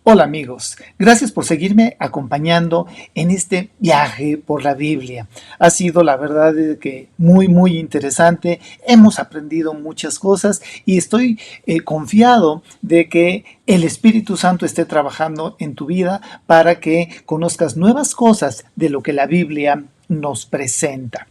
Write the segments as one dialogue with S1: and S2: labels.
S1: Hola amigos, gracias por seguirme acompañando en este viaje por la Biblia. Ha sido la verdad que muy interesante, hemos aprendido muchas cosas y estoy confiado de que el Espíritu Santo esté trabajando en tu vida para que conozcas nuevas cosas de lo que la Biblia nos presenta.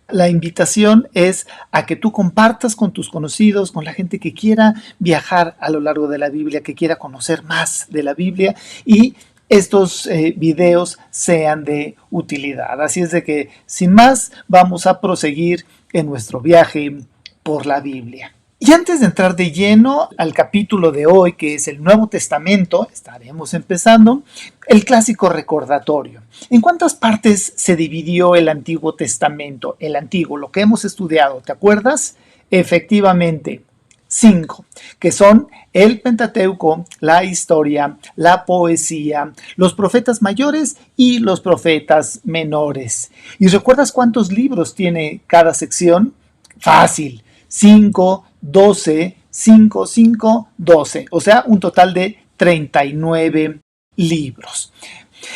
S1: La invitación es a que tú compartas con tus conocidos, con la gente que quiera viajar a lo largo de la Biblia, que quiera conocer más de la Biblia y estos videos sean de utilidad. Así es de que, sin más, vamos a proseguir en nuestro viaje por la Biblia. Y antes de entrar de lleno al capítulo de hoy, que es el Nuevo Testamento, estaremos empezando el clásico recordatorio. ¿En cuántas partes se dividió el Antiguo Testamento? El Antiguo, lo que hemos estudiado, ¿te acuerdas? Efectivamente, 5, que son el Pentateuco, la historia, la poesía, los profetas mayores y los profetas menores. ¿Y recuerdas cuántos libros tiene cada sección? Fácil, 5, 12, 5, 5, 12, o sea, un total de 39 libros.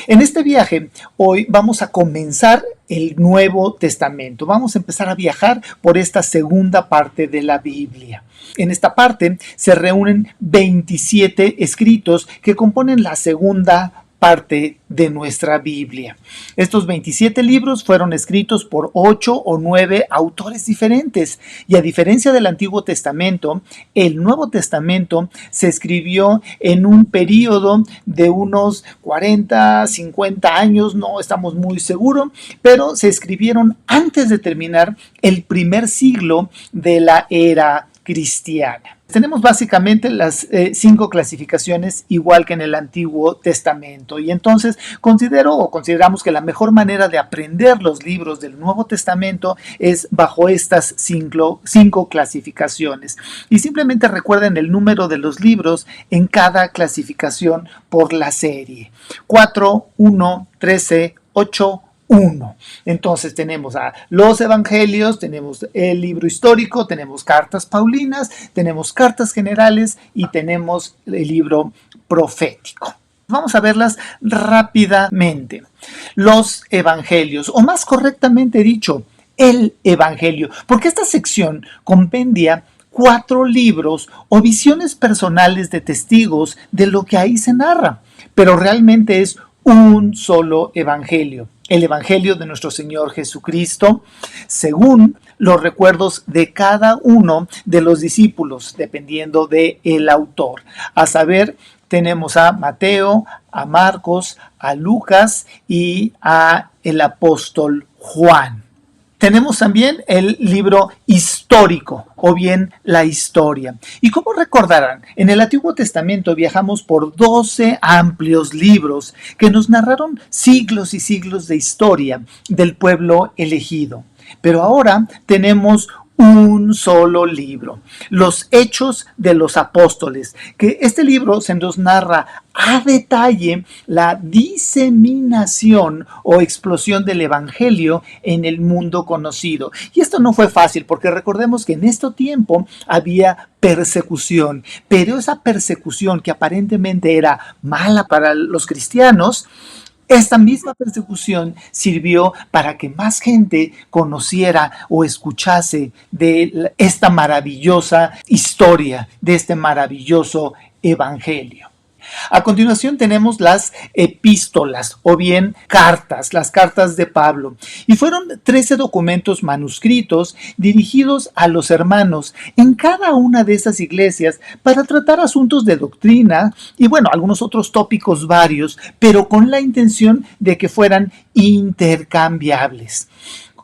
S1: En este viaje, hoy vamos a comenzar el Nuevo Testamento. Vamos a empezar a viajar por esta segunda parte de la Biblia. En esta parte se reúnen 27 escritos que componen la segunda parte de nuestra Biblia. Estos 27 libros fueron escritos por 8 o 9 autores diferentes y a diferencia del Antiguo Testamento, el Nuevo Testamento se escribió en un periodo de unos 40, 50 años, no estamos muy seguros, pero se escribieron antes de terminar el primer siglo de la era cristiana. Tenemos básicamente las 5 clasificaciones igual que en el Antiguo Testamento y entonces consideramos que la mejor manera de aprender los libros del Nuevo Testamento es bajo estas 5 clasificaciones y simplemente recuerden el número de los libros en cada clasificación por la serie: 4, 1, 13, 8, 1. Entonces tenemos a los evangelios, tenemos el libro histórico, tenemos cartas paulinas, tenemos cartas generales y tenemos el libro profético. Vamos a verlas rápidamente. Los evangelios, o más correctamente dicho, el evangelio, porque esta sección compendia 4 libros o visiones personales de testigos de lo que ahí se narra, pero realmente es un solo evangelio. El evangelio de nuestro Señor Jesucristo, según los recuerdos de cada uno de los discípulos, dependiendo del autor. A saber, tenemos a Mateo, a Marcos, a Lucas y a el apóstol Juan. Tenemos también el libro histórico o bien la historia. Y como recordarán, en el Antiguo Testamento viajamos por 12 amplios libros que nos narraron siglos y siglos de historia del pueblo elegido. Pero ahora tenemos un solo libro, los Hechos de los Apóstoles, que este libro se nos narra a detalle la diseminación o explosión del evangelio en el mundo conocido. Y esto no fue fácil porque recordemos que en este tiempo había persecución, pero esa persecución que aparentemente era mala para los cristianos, esta misma persecución sirvió para que más gente conociera o escuchase de esta maravillosa historia, de este maravilloso evangelio. A continuación tenemos las epístolas o bien cartas, las cartas de Pablo. Y fueron 13 documentos manuscritos dirigidos a los hermanos en cada una de esas iglesias para tratar asuntos de doctrina y bueno, algunos otros tópicos varios, pero con la intención de que fueran intercambiables.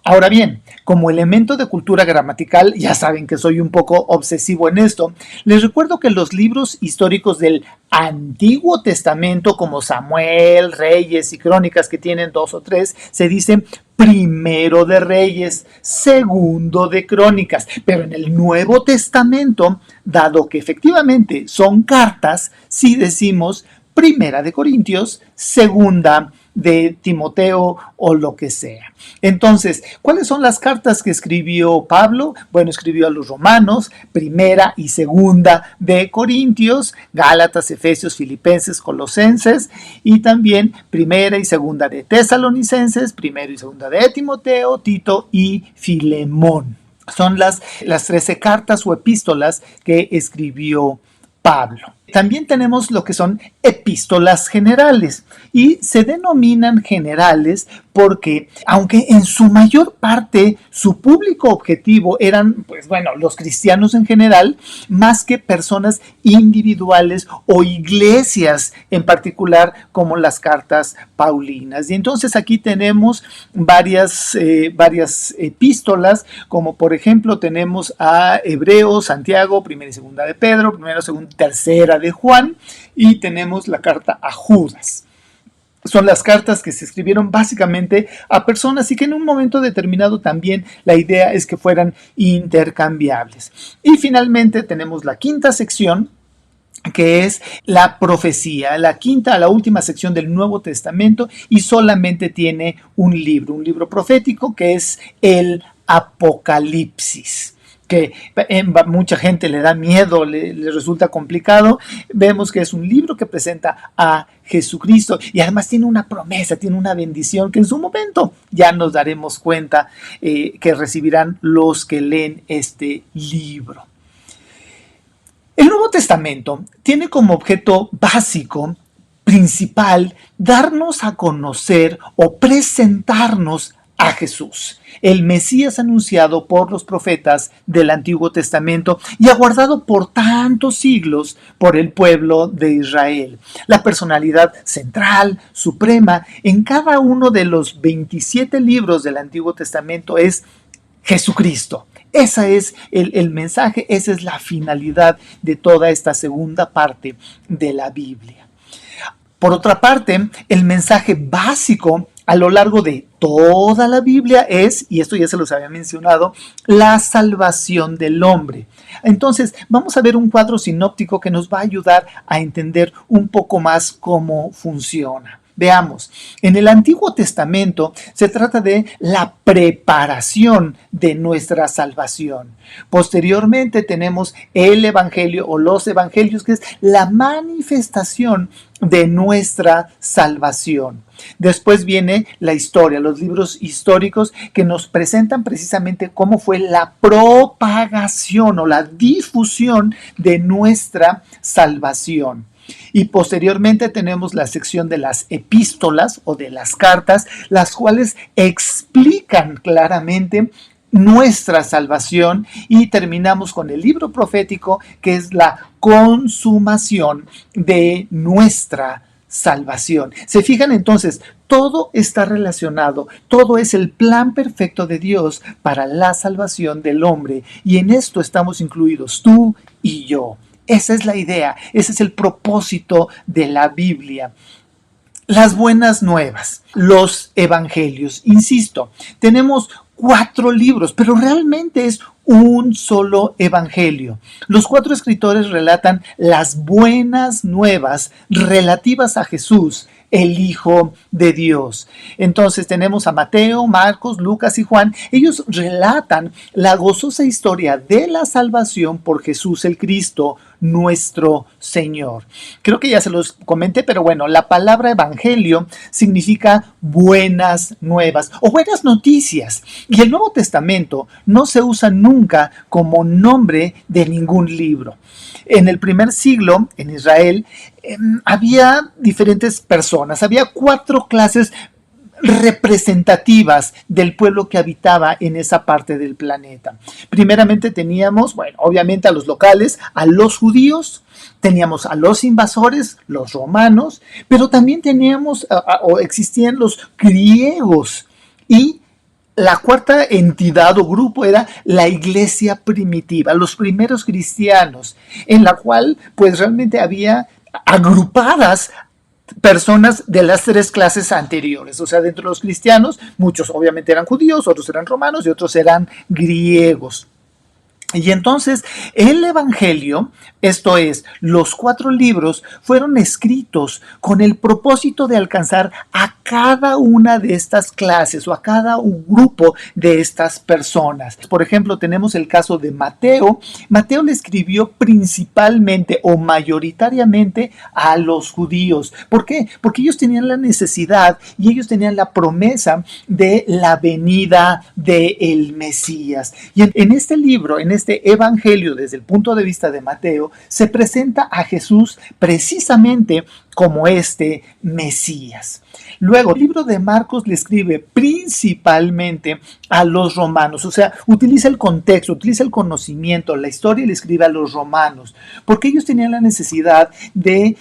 S1: Ahora bien, como elemento de cultura gramatical, ya saben que soy un poco obsesivo en esto, les recuerdo que los libros históricos del Antiguo Testamento, como Samuel, Reyes y Crónicas, que tienen 2 o 3, se dicen primero de Reyes, segundo de Crónicas, pero en el Nuevo Testamento, dado que efectivamente son cartas, sí decimos primera de Corintios, segunda de Timoteo o lo que sea. Entonces, ¿cuáles son las cartas que escribió Pablo? Bueno, escribió a los romanos, primera y segunda de Corintios, Gálatas, Efesios, Filipenses, Colosenses, y también primera y segunda de Tesalonicenses, primera y segunda de Timoteo, Tito y Filemón. Son las 13 cartas o epístolas que escribió Pablo. También tenemos lo que son epístolas generales y se denominan generales porque, aunque en su mayor parte su público objetivo eran, pues bueno, los cristianos en general, más que personas individuales o iglesias en particular como las cartas paulinas. Y entonces aquí tenemos varias epístolas, como por ejemplo tenemos a Hebreos, Santiago, primera y segunda de Pedro, primera, segunda, tercera de Juan, y tenemos la carta a Judas. Son las cartas que se escribieron básicamente a personas y que en un momento determinado también la idea es que fueran intercambiables. Y finalmente tenemos la quinta sección, que es la profecía, la última sección del Nuevo Testamento, y solamente tiene un libro profético que es el Apocalipsis, que mucha gente le da miedo, le resulta complicado. Vemos que es un libro que presenta a Jesucristo y además tiene una promesa, tiene una bendición que en su momento ya nos daremos cuenta que recibirán los que leen este libro. El Nuevo Testamento tiene como objeto básico, principal, darnos a conocer o presentarnos a Jesús, el Mesías anunciado por los profetas del Antiguo Testamento y aguardado por tantos siglos por el pueblo de Israel. La personalidad central, suprema, en cada uno de los 27 libros del Antiguo Testamento es Jesucristo. Ese es el mensaje, esa es la finalidad de toda esta segunda parte de la Biblia. Por otra parte, el mensaje básico a lo largo de toda la Biblia es, y esto ya se los había mencionado, la salvación del hombre. Entonces, vamos a ver un cuadro sinóptico que nos va a ayudar a entender un poco más cómo funciona. Veamos, en el Antiguo Testamento se trata de la preparación de nuestra salvación. Posteriormente tenemos el Evangelio o los Evangelios, que es la manifestación de nuestra salvación. Después viene la historia, los libros históricos que nos presentan precisamente cómo fue la propagación o la difusión de nuestra salvación. Y posteriormente tenemos la sección de las epístolas o de las cartas, las cuales explican claramente nuestra salvación, y terminamos con el libro profético, que es la consumación de nuestra salvación. Se fijan entonces, todo está relacionado, todo es el plan perfecto de Dios para la salvación del hombre, y en esto estamos incluidos tú y yo. Esa es la idea, ese es el propósito de la Biblia. Las buenas nuevas, los evangelios, insisto, tenemos 4 libros, pero realmente es un solo evangelio. Los 4 escritores relatan las buenas nuevas relativas a Jesús, el Hijo de Dios. Entonces tenemos a Mateo, Marcos, Lucas y Juan. Ellos relatan la gozosa historia de la salvación por Jesús el Cristo, nuestro Señor. Creo que ya se los comenté, pero bueno, la palabra evangelio significa buenas nuevas o buenas noticias. Y el Nuevo Testamento no se usa nunca como nombre de ningún libro. En el primer siglo, en Israel, había diferentes personas, había 4 clases representativas del pueblo que habitaba en esa parte del planeta. Primeramente teníamos, bueno, obviamente a los locales, a los judíos, teníamos a los invasores, los romanos, pero también teníamos o existían los griegos, y la cuarta entidad o grupo era la iglesia primitiva, los primeros cristianos, en la cual pues realmente había agrupadas personas de las 3 clases anteriores. O sea, dentro de los cristianos, muchos obviamente eran judíos, otros eran romanos y otros eran griegos. Y entonces el Evangelio, esto es, los 4 libros, fueron escritos con el propósito de alcanzar a cada una de estas clases o a cada grupo de estas personas. Por ejemplo, tenemos el caso de Mateo. Mateo le escribió principalmente o mayoritariamente a los judíos. ¿Por qué? Porque ellos tenían la necesidad y ellos tenían la promesa de la venida del Mesías. Y en este libro, en este evangelio, desde el punto de vista de Mateo, se presenta a Jesús precisamente como este Mesías. Luego, el libro de Marcos le escribe principalmente a los romanos, o sea, utiliza el contexto, utiliza el conocimiento, la historia, y le escribe a los romanos, porque ellos tenían la necesidad de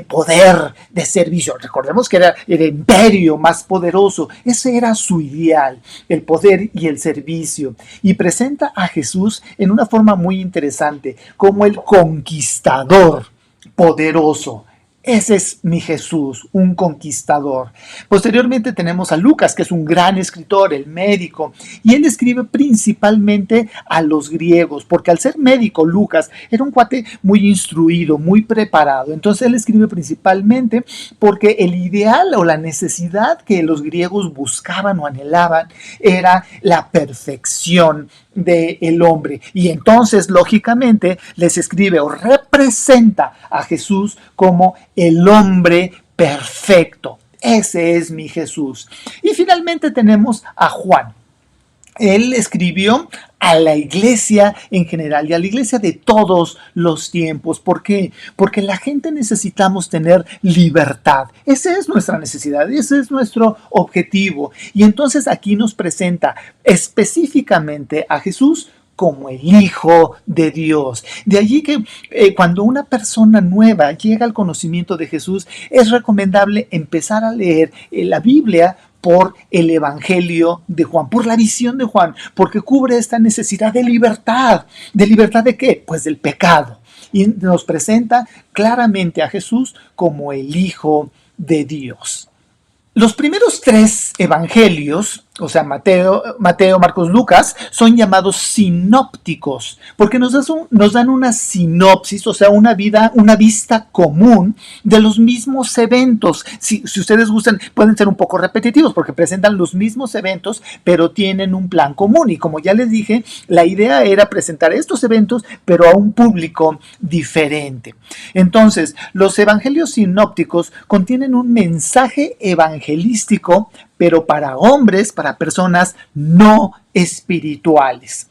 S1: poder, de servicio. Recordemos que era el imperio más poderoso, ese era su ideal, el poder y el servicio. Y presenta a Jesús en una forma muy interesante, como el conquistador poderoso. Ese es mi Jesús, un conquistador. Posteriormente tenemos a Lucas, que es un gran escritor, el médico, y él escribe principalmente a los griegos, porque al ser médico, Lucas era un cuate muy instruido, muy preparado. Entonces él escribe principalmente porque el ideal o la necesidad que los griegos buscaban o anhelaban era la perfección del hombre, y entonces lógicamente les escribe o representa a Jesús como el hombre perfecto. Ese es mi Jesús. Y finalmente tenemos a Juan. Él escribió a la iglesia en general y a la iglesia de todos los tiempos. ¿Por qué? Porque la gente necesitamos tener libertad. Esa es nuestra necesidad, ese es nuestro objetivo. Y entonces aquí nos presenta específicamente a Jesús como el Hijo de Dios. De allí que cuando una persona nueva llega al conocimiento de Jesús, es recomendable empezar a leer la Biblia por el Evangelio de Juan, por la visión de Juan, porque cubre esta necesidad de libertad. ¿De libertad de qué? Pues del pecado. Y nos presenta claramente a Jesús como el Hijo de Dios. Los primeros tres evangelios, o sea, Mateo, Marcos, Lucas, son llamados sinópticos, porque nos dan una sinopsis, o sea, una vista común de los mismos eventos. Si ustedes gustan, pueden ser un poco repetitivos, porque presentan los mismos eventos, pero tienen un plan común. Y como ya les dije, la idea era presentar estos eventos, pero a un público diferente. Entonces, los evangelios sinópticos contienen un mensaje evangelístico, pero para hombres, para personas no espirituales,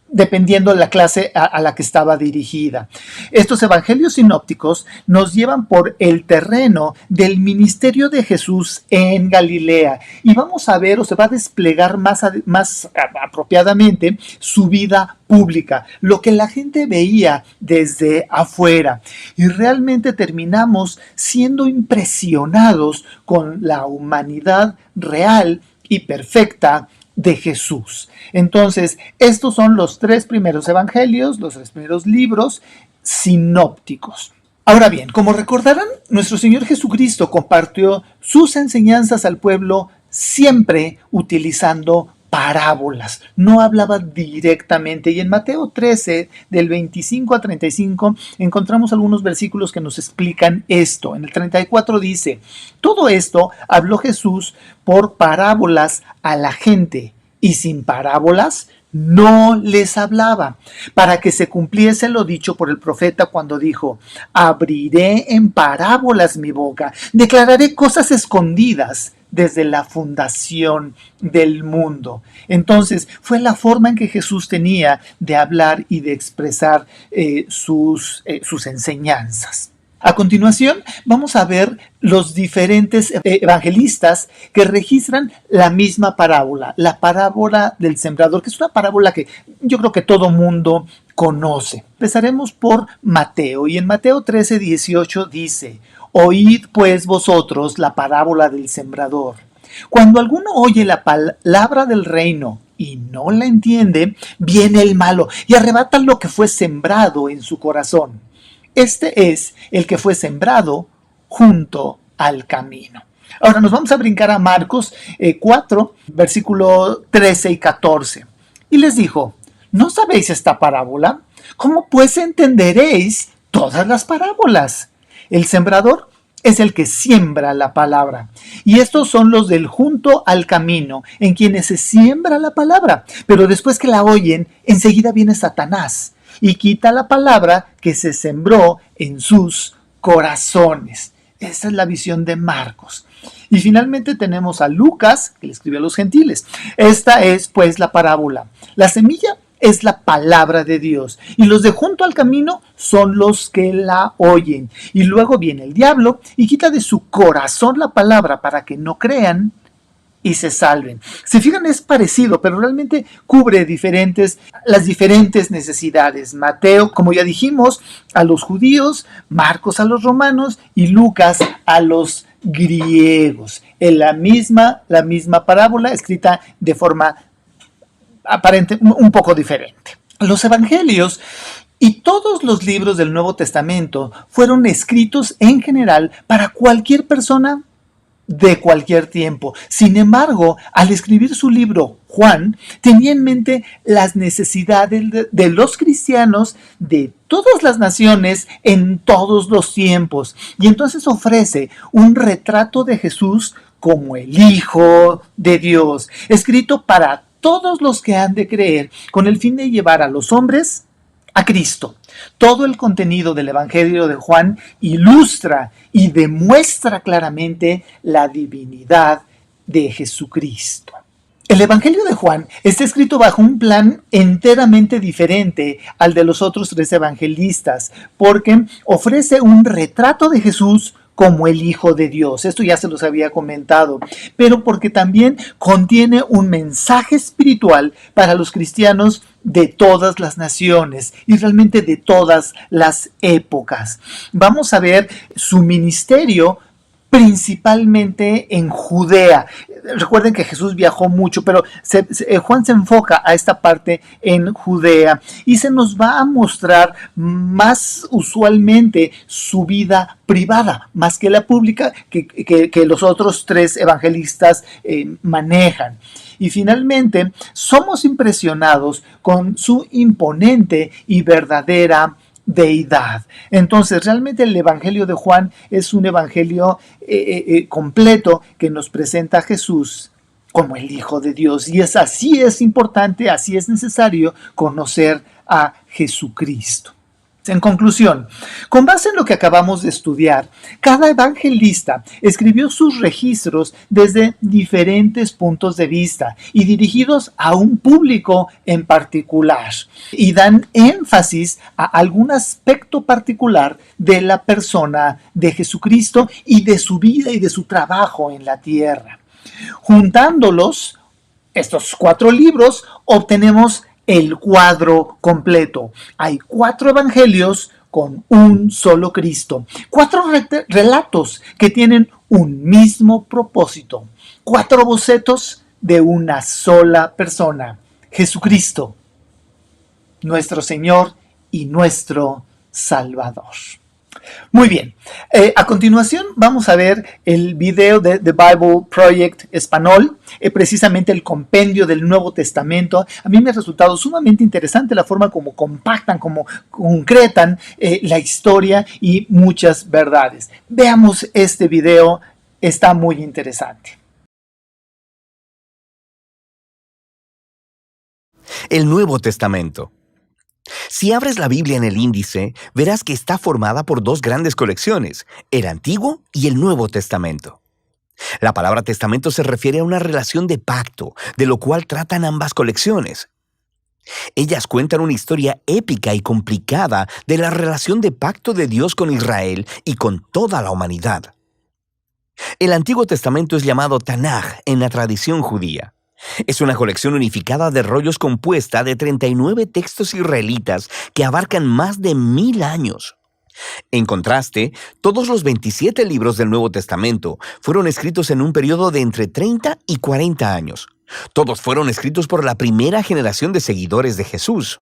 S1: dependiendo de la clase a la que estaba dirigida. Estos evangelios sinópticos nos llevan por el terreno del ministerio de Jesús en Galilea y vamos a ver, o se va a desplegar más apropiadamente, su vida pública, lo que la gente veía desde afuera. Y realmente terminamos siendo impresionados con la humanidad real y perfecta de Jesús. Entonces, estos son los tres primeros evangelios, los tres primeros libros sinópticos. Ahora bien, como recordarán, nuestro Señor Jesucristo compartió sus enseñanzas al pueblo siempre utilizando parábolas, no hablaba directamente. Y en Mateo 13, del 25 a 35, encontramos algunos versículos que nos explican esto. En el 34 dice: todo esto habló Jesús por parábolas a la gente, y sin parábolas no les hablaba, para que se cumpliese lo dicho por el profeta cuando dijo: abriré en parábolas mi boca, declararé cosas escondidas desde la fundación del mundo. Entonces, fue la forma en que Jesús tenía de hablar y de expresar sus enseñanzas. A continuación, vamos a ver los diferentes evangelistas que registran la misma parábola, la parábola del sembrador, que es una parábola que yo creo que todo mundo conoce. Empezaremos por Mateo, y en Mateo 13, 18 dice: oíd pues vosotros la parábola del sembrador. Cuando alguno oye la palabra del reino y no la entiende, viene el malo y arrebata lo que fue sembrado en su corazón. Este es el que fue sembrado junto al camino. Ahora nos vamos a brincar a Marcos 4, versículo 13 y 14. Y les dijo: ¿no sabéis esta parábola? ¿Cómo pues entenderéis todas las parábolas? El sembrador es el que siembra la palabra. Y estos son los del junto al camino, en quienes se siembra la palabra. Pero después que la oyen, enseguida viene Satanás y quita la palabra que se sembró en sus corazones. Esa es la visión de Marcos. Y finalmente tenemos a Lucas, que le escribió a los gentiles. Esta es pues la parábola. La semilla es la palabra de Dios, y los de junto al camino son los que la oyen. Y luego viene el diablo y quita de su corazón la palabra para que no crean y se salven. Si fijan, es parecido, pero realmente cubre las diferentes necesidades. Mateo, como ya dijimos, a los judíos, Marcos a los romanos y Lucas a los griegos. En la misma parábola, escrita de forma aparente, un poco diferente. Los evangelios y todos los libros del Nuevo Testamento fueron escritos en general para cualquier persona de cualquier tiempo. Sin embargo, al escribir su libro, Juan tenía en mente las necesidades de los cristianos de todas las naciones en todos los tiempos. Y entonces ofrece un retrato de Jesús como el Hijo de Dios, escrito para todos los que han de creer, con el fin de llevar a los hombres a Cristo. Todo el contenido del Evangelio de Juan ilustra y demuestra claramente la divinidad de Jesucristo. El Evangelio de Juan está escrito bajo un plan enteramente diferente al de los otros tres evangelistas, porque ofrece un retrato de Jesús como el Hijo de Dios. Esto ya se los había comentado, pero porque también contiene un mensaje espiritual para los cristianos de todas las naciones y realmente de todas las épocas. Vamos a ver su ministerio principalmente en Judea. Recuerden que Jesús viajó mucho, pero Juan se enfoca a esta parte en Judea y se nos va a mostrar más usualmente su vida privada, más que la pública que los otros tres evangelistas manejan. Y finalmente, somos impresionados con su imponente y verdadera deidad. Entonces, realmente el Evangelio de Juan es un evangelio completo que nos presenta a Jesús como el Hijo de Dios. Y así es importante, así es necesario conocer a Jesucristo. En conclusión, con base en lo que acabamos de estudiar, cada evangelista escribió sus registros desde diferentes puntos de vista y dirigidos a un público en particular, y dan énfasis a algún aspecto particular de la persona de Jesucristo y de su vida y de su trabajo en la tierra. Juntándolos, estos 4 libros, obtenemos el cuadro completo. Hay 4 evangelios con un solo Cristo. 4 relatos que tienen un mismo propósito. 4 bocetos de una sola persona, Jesucristo, nuestro Señor y nuestro Salvador. Muy bien, a continuación vamos a ver el video de The Bible Project Español, precisamente el compendio del Nuevo Testamento. A mí me ha resultado sumamente interesante la forma como compactan, como concretan la historia y muchas verdades. Veamos este video, está muy interesante.
S2: El Nuevo Testamento. Si abres la Biblia en el índice, verás que está formada por 2 grandes colecciones, el Antiguo y el Nuevo Testamento. La palabra testamento se refiere a una relación de pacto, de lo cual tratan ambas colecciones. Ellas cuentan una historia épica y complicada de la relación de pacto de Dios con Israel y con toda la humanidad. El Antiguo Testamento es llamado Tanaj en la tradición judía. Es una colección unificada de rollos compuesta de 39 textos israelitas que abarcan más de 1000 años. En contraste, todos los 27 libros del Nuevo Testamento fueron escritos en un periodo de entre 30 y 40 años. Todos fueron escritos por la primera generación de seguidores de Jesús.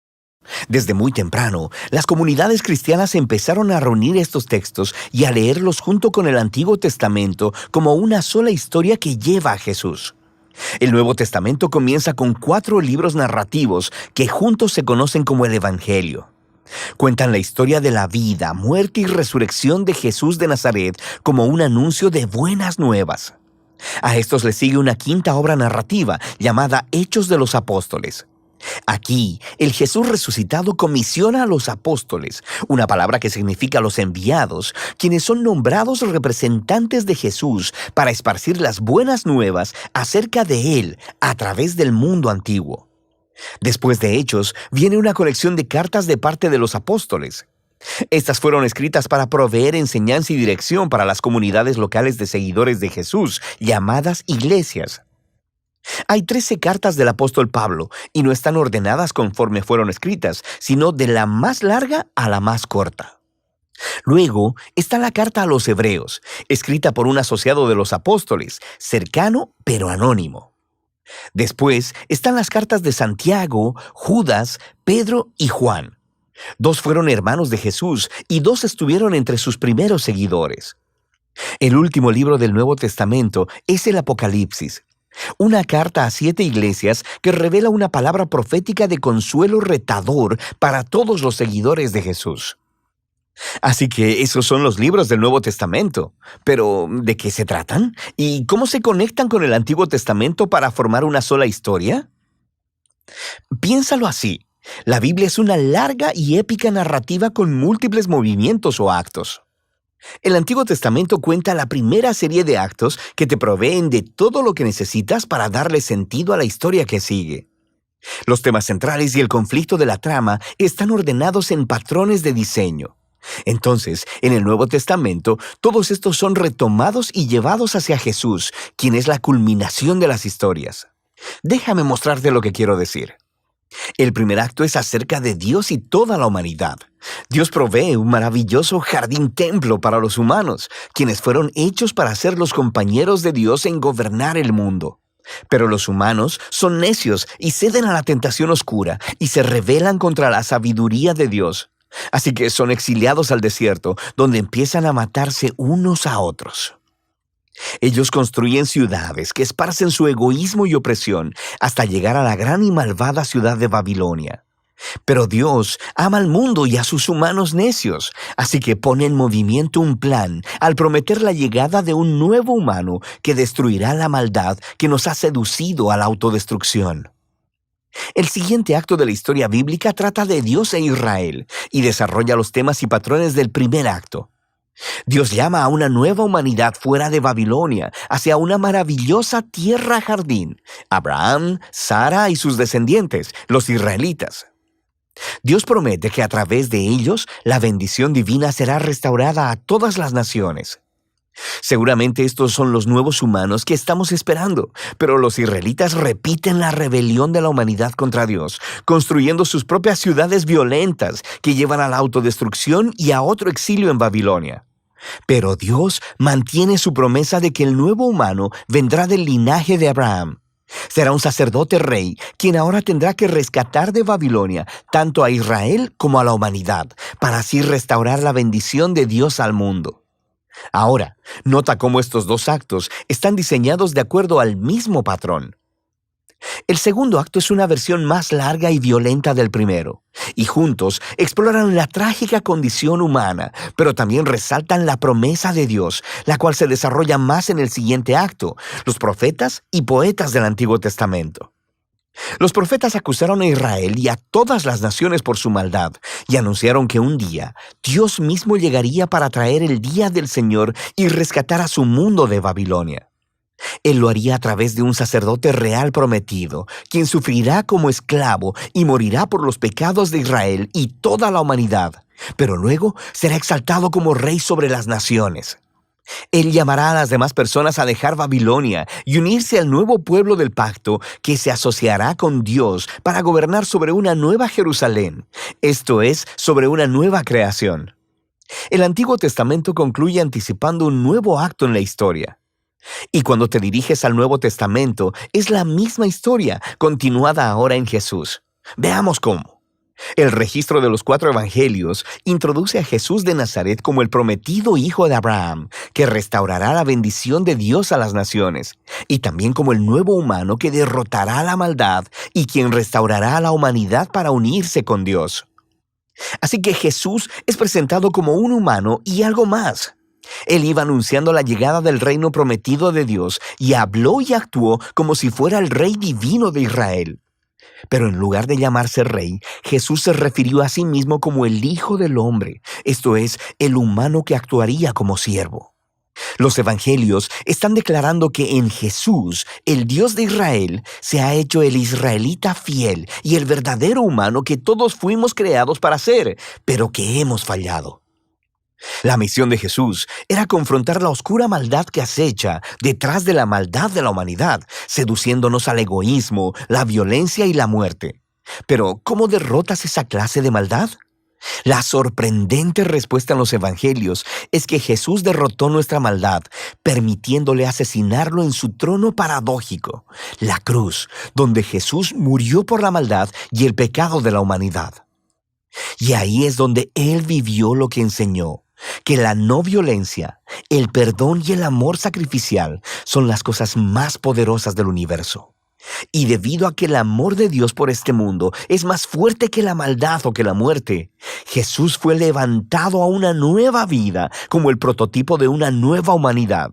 S2: Desde muy temprano, las comunidades cristianas empezaron a reunir estos textos y a leerlos junto con el Antiguo Testamento como una sola historia que lleva a Jesús. El Nuevo Testamento comienza con 4 libros narrativos que juntos se conocen como el Evangelio. Cuentan la historia de la vida, muerte y resurrección de Jesús de Nazaret como un anuncio de buenas nuevas. A estos le sigue una quinta obra narrativa llamada Hechos de los Apóstoles. Aquí, el Jesús resucitado comisiona a los apóstoles, una palabra que significa los enviados, quienes son nombrados representantes de Jesús para esparcir las buenas nuevas acerca de Él a través del mundo antiguo. Después de Hechos, viene una colección de cartas de parte de los apóstoles. Estas fueron escritas para proveer enseñanza y dirección para las comunidades locales de seguidores de Jesús, llamadas iglesias. Hay 13 cartas del apóstol Pablo y no están ordenadas conforme fueron escritas, sino de la más larga a la más corta. Luego está la carta a los hebreos, escrita por un asociado de los apóstoles, cercano pero anónimo. Después están las cartas de Santiago, Judas, Pedro y Juan. 2 fueron hermanos de Jesús y 2 estuvieron entre sus primeros seguidores. El último libro del Nuevo Testamento es el Apocalipsis, una carta a 7 iglesias que revela una palabra profética de consuelo retador para todos los seguidores de Jesús. Así que esos son los libros del Nuevo Testamento. Pero, ¿de qué se tratan? ¿Y cómo se conectan con el Antiguo Testamento para formar una sola historia? Piénsalo así. La Biblia es una larga y épica narrativa con múltiples movimientos o actos. El Antiguo Testamento cuenta la primera serie de actos que te proveen de todo lo que necesitas para darle sentido a la historia que sigue. Los temas centrales y el conflicto de la trama están ordenados en patrones de diseño. Entonces, en el Nuevo Testamento, todos estos son retomados y llevados hacia Jesús, quien es la culminación de las historias. Déjame mostrarte lo que quiero decir. El primer acto es acerca de Dios y toda la humanidad. Dios provee un maravilloso jardín-templo para los humanos, quienes fueron hechos para ser los compañeros de Dios en gobernar el mundo. Pero los humanos son necios y ceden a la tentación oscura y se rebelan contra la sabiduría de Dios. Así que son exiliados al desierto, donde empiezan a matarse unos a otros. Ellos construyen ciudades que esparcen su egoísmo y opresión hasta llegar a la gran y malvada ciudad de Babilonia. Pero Dios ama al mundo y a sus humanos necios, así que pone en movimiento un plan al prometer la llegada de un nuevo humano que destruirá la maldad que nos ha seducido a la autodestrucción. El siguiente acto de la historia bíblica trata de Dios e Israel y desarrolla los temas y patrones del primer acto. Dios llama a una nueva humanidad fuera de Babilonia, hacia una maravillosa tierra jardín, Abraham, Sara y sus descendientes, los israelitas. Dios promete que a través de ellos la bendición divina será restaurada a todas las naciones. Seguramente estos son los nuevos humanos que estamos esperando, pero los israelitas repiten la rebelión de la humanidad contra Dios, construyendo sus propias ciudades violentas que llevan a la autodestrucción y a otro exilio en Babilonia. Pero Dios mantiene su promesa de que el nuevo humano vendrá del linaje de Abraham. Será un sacerdote rey, quien ahora tendrá que rescatar de Babilonia tanto a Israel como a la humanidad, para así restaurar la bendición de Dios al mundo. Ahora, nota cómo estos 2 actos están diseñados de acuerdo al mismo patrón. El segundo acto es una versión más larga y violenta del primero, y juntos exploran la trágica condición humana, pero también resaltan la promesa de Dios, la cual se desarrolla más en el siguiente acto, los profetas y poetas del Antiguo Testamento. Los profetas acusaron a Israel y a todas las naciones por su maldad y anunciaron que un día Dios mismo llegaría para traer el día del Señor y rescatar a su mundo de Babilonia. Él lo haría a través de un sacerdote real prometido, quien sufrirá como esclavo y morirá por los pecados de Israel y toda la humanidad, pero luego será exaltado como rey sobre las naciones. Él llamará a las demás personas a dejar Babilonia y unirse al nuevo pueblo del pacto que se asociará con Dios para gobernar sobre una nueva Jerusalén, esto es, sobre una nueva creación. El Antiguo Testamento concluye anticipando un nuevo acto en la historia. Y cuando te diriges al Nuevo Testamento, es la misma historia, continuada ahora en Jesús. Veamos cómo. El registro de los 4 evangelios introduce a Jesús de Nazaret como el prometido hijo de Abraham, que restaurará la bendición de Dios a las naciones, y también como el nuevo humano que derrotará la maldad y quien restaurará a la humanidad para unirse con Dios. Así que Jesús es presentado como un humano y algo más. Él iba anunciando la llegada del reino prometido de Dios y habló y actuó como si fuera el rey divino de Israel. Pero en lugar de llamarse rey, Jesús se refirió a sí mismo como el Hijo del Hombre, esto es, el humano que actuaría como siervo. Los evangelios están declarando que en Jesús, el Dios de Israel, se ha hecho el israelita fiel y el verdadero humano que todos fuimos creados para ser, pero que hemos fallado. La misión de Jesús era confrontar la oscura maldad que acecha detrás de la maldad de la humanidad, seduciéndonos al egoísmo, la violencia y la muerte. Pero, ¿cómo derrotas esa clase de maldad? La sorprendente respuesta en los evangelios es que Jesús derrotó nuestra maldad, permitiéndole asesinarlo en su trono paradójico, la cruz, donde Jesús murió por la maldad y el pecado de la humanidad. Y ahí es donde Él vivió lo que enseñó, que la no violencia, el perdón y el amor sacrificial son las cosas más poderosas del universo. Y debido a que el amor de Dios por este mundo es más fuerte que la maldad o que la muerte, Jesús fue levantado a una nueva vida como el prototipo de una nueva humanidad.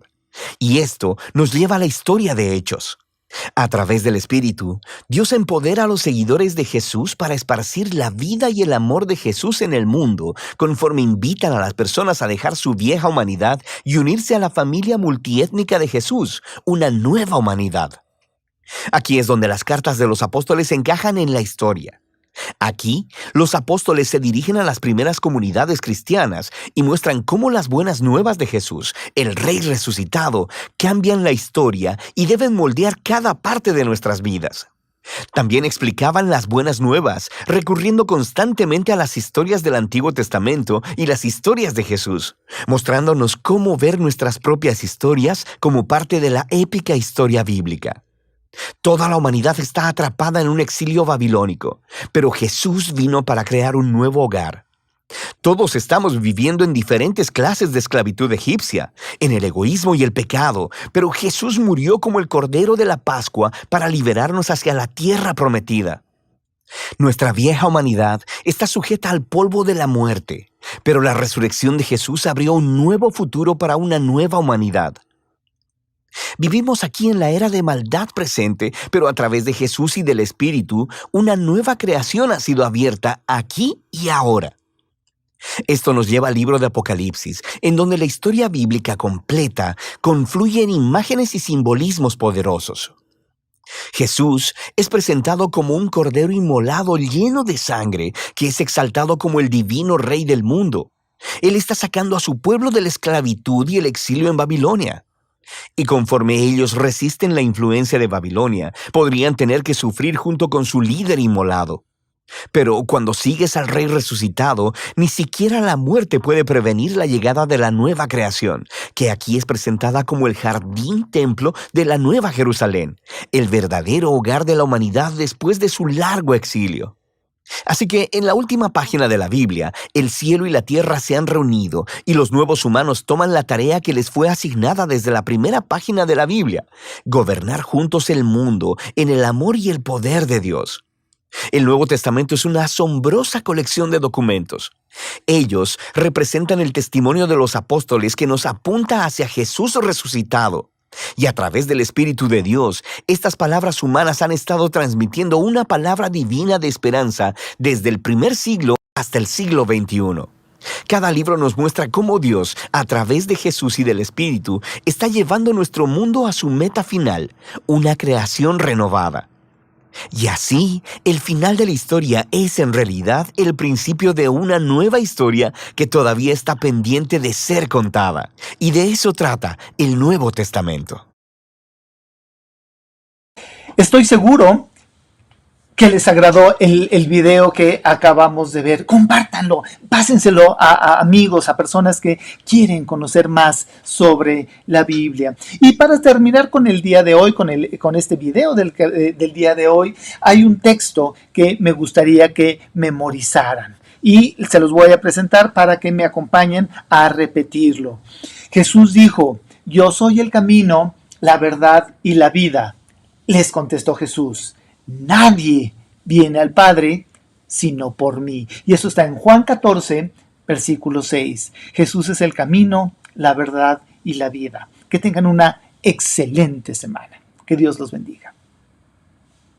S2: Y esto nos lleva a la historia de Hechos. A través del Espíritu, Dios empodera a los seguidores de Jesús para esparcir la vida y el amor de Jesús en el mundo, conforme invitan a las personas a dejar su vieja humanidad y unirse a la familia multiétnica de Jesús, una nueva humanidad. Aquí es donde las cartas de los apóstoles encajan en la historia. Aquí, los apóstoles se dirigen a las primeras comunidades cristianas y muestran cómo las buenas nuevas de Jesús, el Rey resucitado, cambian la historia y deben moldear cada parte de nuestras vidas. También explicaban las buenas nuevas, recurriendo constantemente a las historias del Antiguo Testamento y las historias de Jesús, mostrándonos cómo ver nuestras propias historias como parte de la épica historia bíblica. Toda la humanidad está atrapada en un exilio babilónico, pero Jesús vino para crear un nuevo hogar. Todos estamos viviendo en diferentes clases de esclavitud egipcia, en el egoísmo y el pecado, pero Jesús murió como el Cordero de la Pascua para liberarnos hacia la tierra prometida. Nuestra vieja humanidad está sujeta al polvo de la muerte, pero la resurrección de Jesús abrió un nuevo futuro para una nueva humanidad. Vivimos aquí en la era de maldad presente, pero a través de Jesús y del Espíritu, una nueva creación ha sido abierta aquí y ahora. Esto nos lleva al libro de Apocalipsis, en donde la historia bíblica completa confluye en imágenes y simbolismos poderosos. Jesús es presentado como un cordero inmolado lleno de sangre, que es exaltado como el divino Rey del mundo. Él está sacando a su pueblo de la esclavitud y el exilio en Babilonia. Y conforme ellos resisten la influencia de Babilonia, podrían tener que sufrir junto con su líder inmolado. Pero cuando sigues al Rey resucitado, ni siquiera la muerte puede prevenir la llegada de la nueva creación, que aquí es presentada como el jardín templo de la Nueva Jerusalén, el verdadero hogar de la humanidad después de su largo exilio. Así que en la última página de la Biblia, el cielo y la tierra se han reunido y los nuevos humanos toman la tarea que les fue asignada desde la primera página de la Biblia: gobernar juntos el mundo en el amor y el poder de Dios. El Nuevo Testamento es una asombrosa colección de documentos. Ellos representan el testimonio de los apóstoles que nos apunta hacia Jesús resucitado. Y a través del Espíritu de Dios, estas palabras humanas han estado transmitiendo una palabra divina de esperanza desde el primer siglo hasta el siglo XXI. Cada libro nos muestra cómo Dios, a través de Jesús y del Espíritu, está llevando nuestro mundo a su meta final, una creación renovada. Y así, el final de la historia es en realidad el principio de una nueva historia que todavía está pendiente de ser contada. Y de eso trata el Nuevo Testamento.
S1: Estoy seguro que les agradó el video que acabamos de ver. Compártanlo, pásenselo a amigos, a personas que quieren conocer más sobre la Biblia. Y para terminar con el día de hoy, con este video del día de hoy, hay un texto que me gustaría que memorizaran. Y se los voy a presentar para que me acompañen a repetirlo. Jesús dijo: "Yo soy el camino, la verdad y la vida". Les contestó Jesús: "Nadie viene al Padre sino por mí. Y eso está en Juan 14, versículo 6. Jesús es el camino, la verdad y la vida. Que tengan una excelente semana. Que Dios los bendiga.